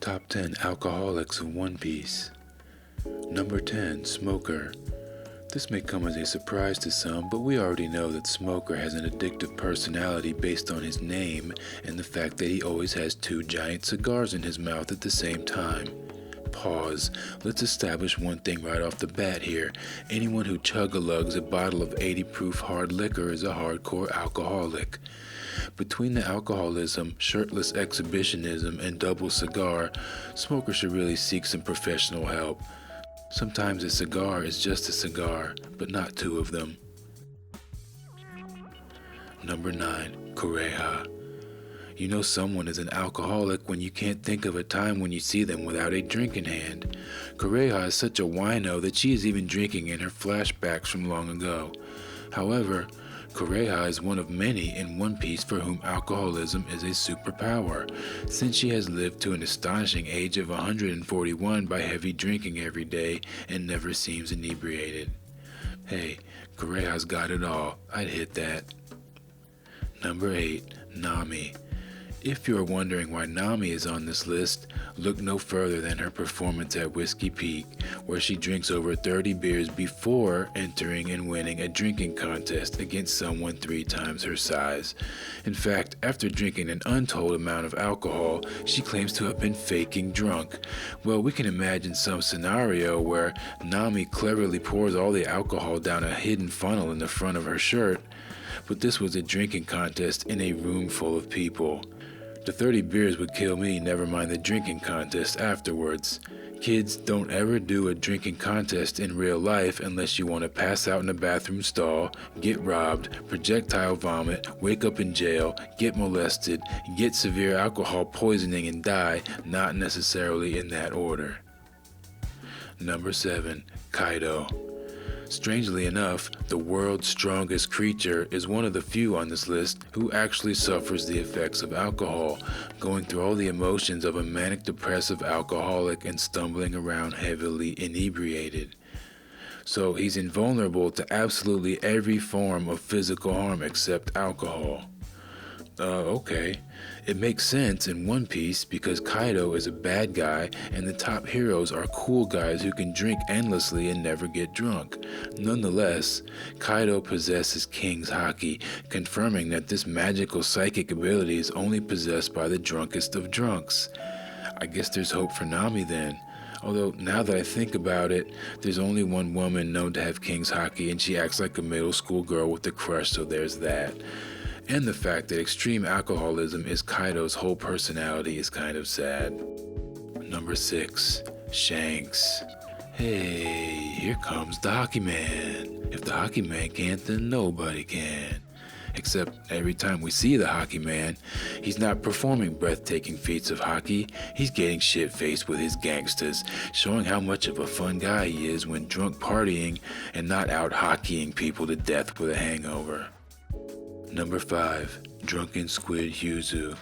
Top 10 Alcoholics of One Piece. Number 10, Smoker. This may come as a surprise to some, but we already know that Smoker has an addictive personality based on his name and the fact that he always has two giant cigars in his mouth at the same time. Pause. Let's establish one thing right off the bat here. Anyone who chug-a-lugs a bottle of 80 proof hard liquor is a hardcore alcoholic. Between the alcoholism, shirtless exhibitionism, and double cigar, Smoker should really seek some professional help. Sometimes a cigar is just a cigar, but not two of them. Number 9, Kureha. You know someone is an alcoholic when you can't think of a time when you see them without a drink in hand. Kureha is such a wino that she is even drinking in her flashbacks from long ago. However, Kureha is one of many in One Piece for whom alcoholism is a superpower, since she has lived to an astonishing age of 141 by heavy drinking every day and never seems inebriated. Hey, Kureha's got it all. I'd hit that. Number 8, Nami. If you are wondering why Nami is on this list, look no further than her performance at Whiskey Peak, where she drinks over 30 beers before entering and winning a drinking contest against someone 3 times her size. In fact, after drinking an untold amount of alcohol, she claims to have been faking drunk. Well, we can imagine some scenario where Nami cleverly pours all the alcohol down a hidden funnel in the front of her shirt, but this was a drinking contest in a room full of people. The 30 beers would kill me, never mind the drinking contest afterwards. Kids, don't ever do a drinking contest in real life unless you want to pass out in a bathroom stall, get robbed, projectile vomit, wake up in jail, get molested, get severe alcohol poisoning and die, not necessarily in that order. Number 7, Kaido. Strangely enough, the world's strongest creature is one of the few on this list who actually suffers the effects of alcohol, going through all the emotions of a manic-depressive alcoholic and stumbling around heavily inebriated. So he's invulnerable to absolutely every form of physical harm except alcohol. Okay. It makes sense in One Piece because Kaido is a bad guy and the top heroes are cool guys who can drink endlessly and never get drunk. Nonetheless, Kaido possesses King's Haki, confirming that this magical psychic ability is only possessed by the drunkest of drunks. I guess there's hope for Nami then. Although, now that I think about it, there's only one woman known to have King's Haki and she acts like a middle school girl with a crush, so there's that. And the fact that extreme alcoholism is Kaido's whole personality is kind of sad. Number 6, Shanks. Hey, here comes the Hockey Man. If the Hockey Man can't, then nobody can. Except every time we see the Hockey Man, he's not performing breathtaking feats of hockey, he's getting shit-faced with his gangsters, showing how much of a fun guy he is when drunk partying and not out hockeying people to death with a hangover. Number 5, Drunken Squid Hyuzu.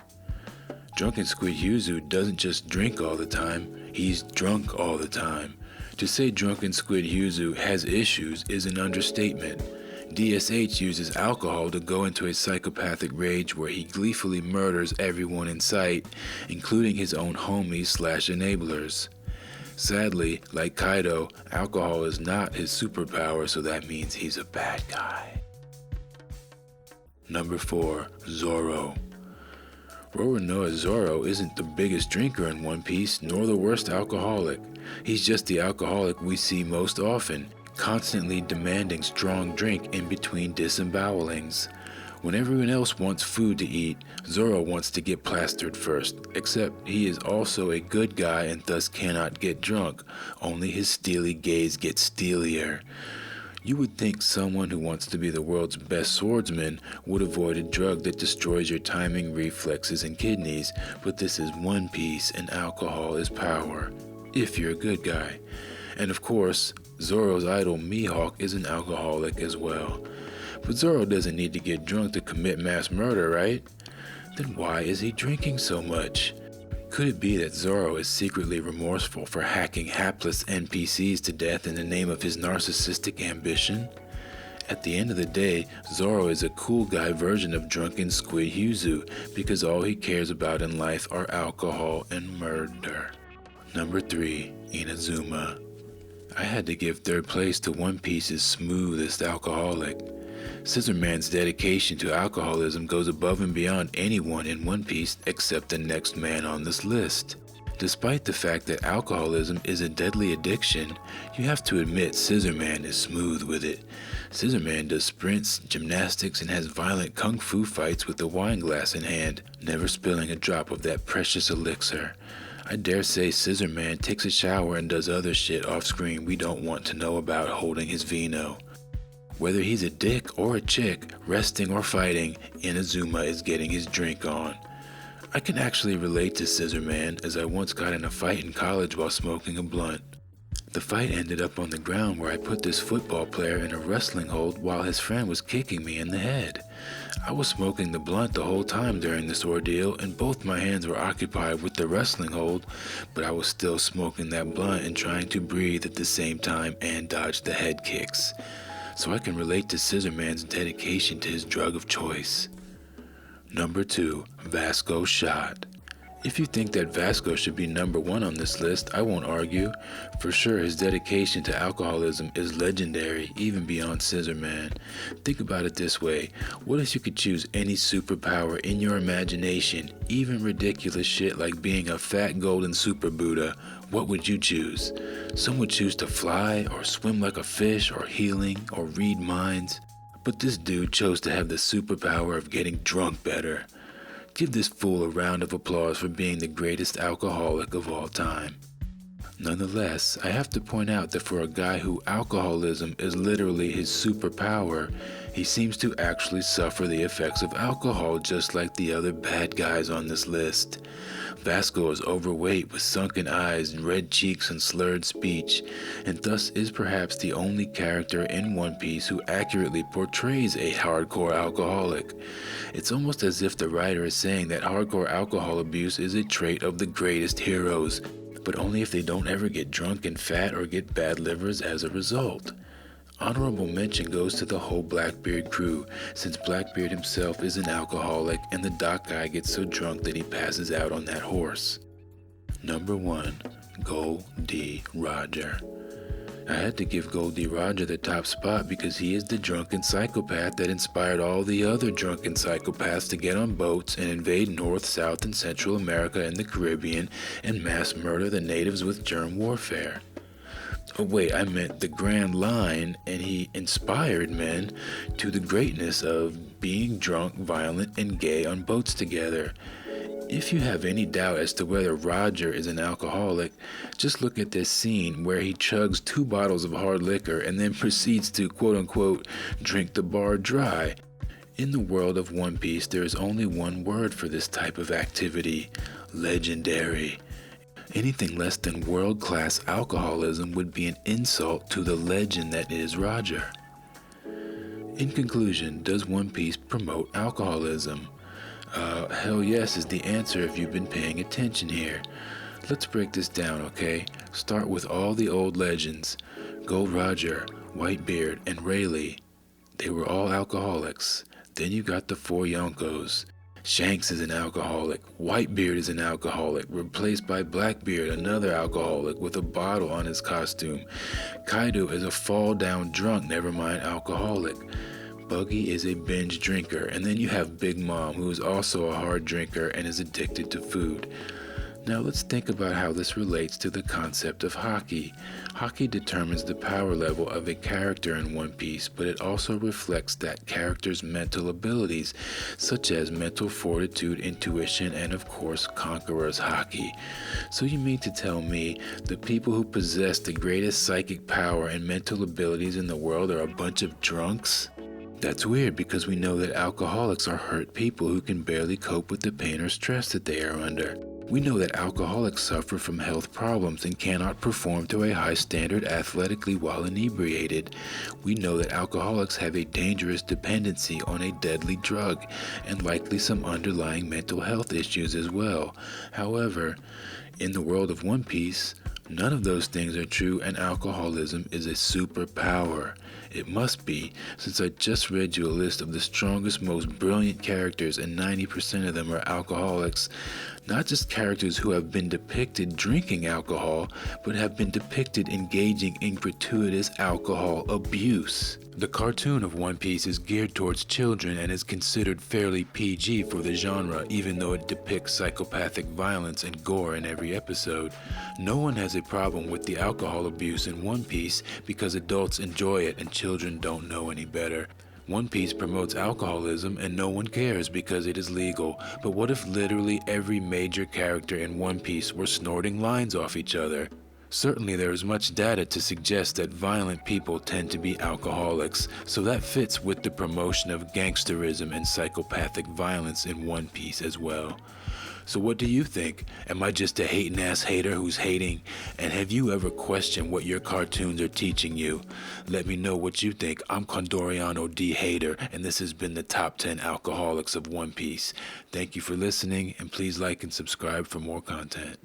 Drunken Squid Hyuzu doesn't just drink all the time, he's drunk all the time. To say Drunken Squid Hyuzu has issues is an understatement. DSH uses alcohol to go into a psychopathic rage where he gleefully murders everyone in sight, including his own homies/enablers. Sadly, like Kaido, alcohol is not his superpower, so that means he's a bad guy. Number 4, Zoro. Roronoa Zoro isn't the biggest drinker in One Piece, nor the worst alcoholic. He's just the alcoholic we see most often, constantly demanding strong drink in between disembowelings. When everyone else wants food to eat, Zoro wants to get plastered first, except he is also a good guy and thus cannot get drunk, only his steely gaze gets steelier. You would think someone who wants to be the world's best swordsman would avoid a drug that destroys your timing, reflexes, and kidneys, but this is One Piece and alcohol is power, if you're a good guy. And of course, Zoro's idol Mihawk is an alcoholic as well. But Zoro doesn't need to get drunk to commit mass murder, right? Then why is he drinking so much? Could it be that Zoro is secretly remorseful for hacking hapless NPCs to death in the name of his narcissistic ambition? At the end of the day, Zoro is a cool guy version of drunken Squid Yuzu because all he cares about in life are alcohol and murder. Number 3. Inazuma. I had to give third place to One Piece's smoothest alcoholic. Scissorman's dedication to alcoholism goes above and beyond anyone in One Piece except the next man on this list. Despite the fact that alcoholism is a deadly addiction, you have to admit Scissorman is smooth with it. Scissorman does sprints, gymnastics, and has violent kung fu fights with a wine glass in hand, never spilling a drop of that precious elixir. I dare say Scissorman takes a shower and does other shit off screen we don't want to know about holding his vino. Whether he's a dick or a chick, resting or fighting, Inazuma is getting his drink on. I can actually relate to Scissorman, as I once got in a fight in college while smoking a blunt. The fight ended up on the ground where I put this football player in a wrestling hold while his friend was kicking me in the head. I was smoking the blunt the whole time during this ordeal, and both my hands were occupied with the wrestling hold, but I was still smoking that blunt and trying to breathe at the same time and dodge the head kicks. So I can relate to Scissorman's dedication to his drug of choice. Number 2. Vasco Shot. If you think that Vasco should be number 1 on this list, I won't argue. For sure, his dedication to alcoholism is legendary, even beyond Scissorman. Think about it this way. What if you could choose any superpower in your imagination, even ridiculous shit like being a fat golden super Buddha? What would you choose? Some would choose to fly, or swim like a fish, or healing, or read minds. But this dude chose to have the superpower of getting drunk better. Give this fool a round of applause for being the greatest alcoholic of all time. Nonetheless, I have to point out that for a guy who alcoholism is literally his superpower, he seems to actually suffer the effects of alcohol just like the other bad guys on this list. Vasco is overweight with sunken eyes and red cheeks and slurred speech, and thus is perhaps the only character in One Piece who accurately portrays a hardcore alcoholic. It's almost as if the writer is saying that hardcore alcohol abuse is a trait of the greatest heroes, but only if they don't ever get drunk and fat or get bad livers as a result. Honorable mention goes to the whole Blackbeard crew, since Blackbeard himself is an alcoholic and the dock guy gets so drunk that he passes out on that horse. Number 1. Gold D. Roger. I had to give Gold D. Roger the top spot because he is the drunken psychopath that inspired all the other drunken psychopaths to get on boats and invade North, South, and Central America and the Caribbean and mass murder the natives with germ warfare. Oh wait, I meant the Grand Line, and he inspired men to the greatness of being drunk, violent, and gay on boats together. If you have any doubt as to whether Roger is an alcoholic, just look at this scene where he chugs 2 bottles of hard liquor and then proceeds to quote-unquote drink the bar dry. In the world of One Piece, there is only one word for this type of activity: legendary. Anything less than world-class alcoholism would be an insult to the legend that is Roger. In conclusion, does One Piece promote alcoholism? Hell yes is the answer if you've been paying attention here. Let's break this down, okay? Start with all the old legends. Gold Roger, Whitebeard, and Rayleigh. They were all alcoholics. Then you got the 4 Yonkos. Shanks is an alcoholic. Whitebeard is an alcoholic, replaced by Blackbeard, another alcoholic with a bottle on his costume. Kaido is a fall-down drunk, never mind alcoholic. Buggy is a binge drinker, and then you have Big Mom, who is also a hard drinker and is addicted to food. Now let's think about how this relates to the concept of hockey. Hockey determines the power level of a character in One Piece, but it also reflects that character's mental abilities, such as mental fortitude, intuition, and of course, Conqueror's Haki. So you mean to tell me the people who possess the greatest psychic power and mental abilities in the world are a bunch of drunks? That's weird because we know that alcoholics are hurt people who can barely cope with the pain or stress that they are under. We know that alcoholics suffer from health problems and cannot perform to a high standard athletically while inebriated. We know that alcoholics have a dangerous dependency on a deadly drug and likely some underlying mental health issues as well. However, in the world of One Piece, none of those things are true, and alcoholism is a superpower. It must be, since I just read you a list of the strongest, most brilliant characters, and 90% of them are alcoholics. Not just characters who have been depicted drinking alcohol, but have been depicted engaging in gratuitous alcohol abuse. The cartoon of One Piece is geared towards children and is considered fairly PG for the genre, even though it depicts psychopathic violence and gore in every episode. No one has a problem with the alcohol abuse in One Piece because adults enjoy it and children don't know any better. One Piece promotes alcoholism and no one cares because it is legal. But what if literally every major character in One Piece were snorting lines off each other? Certainly there is much data to suggest that violent people tend to be alcoholics, so that fits with the promotion of gangsterism and psychopathic violence in One Piece as well. So what do you think? Am I just a hating ass hater who's hating? And have you ever questioned what your cartoons are teaching you? Let me know what you think. I'm Condoriano D. Hater, and this has been the Top 10 Alcoholics of One Piece. Thank you for listening, and please like and subscribe for more content.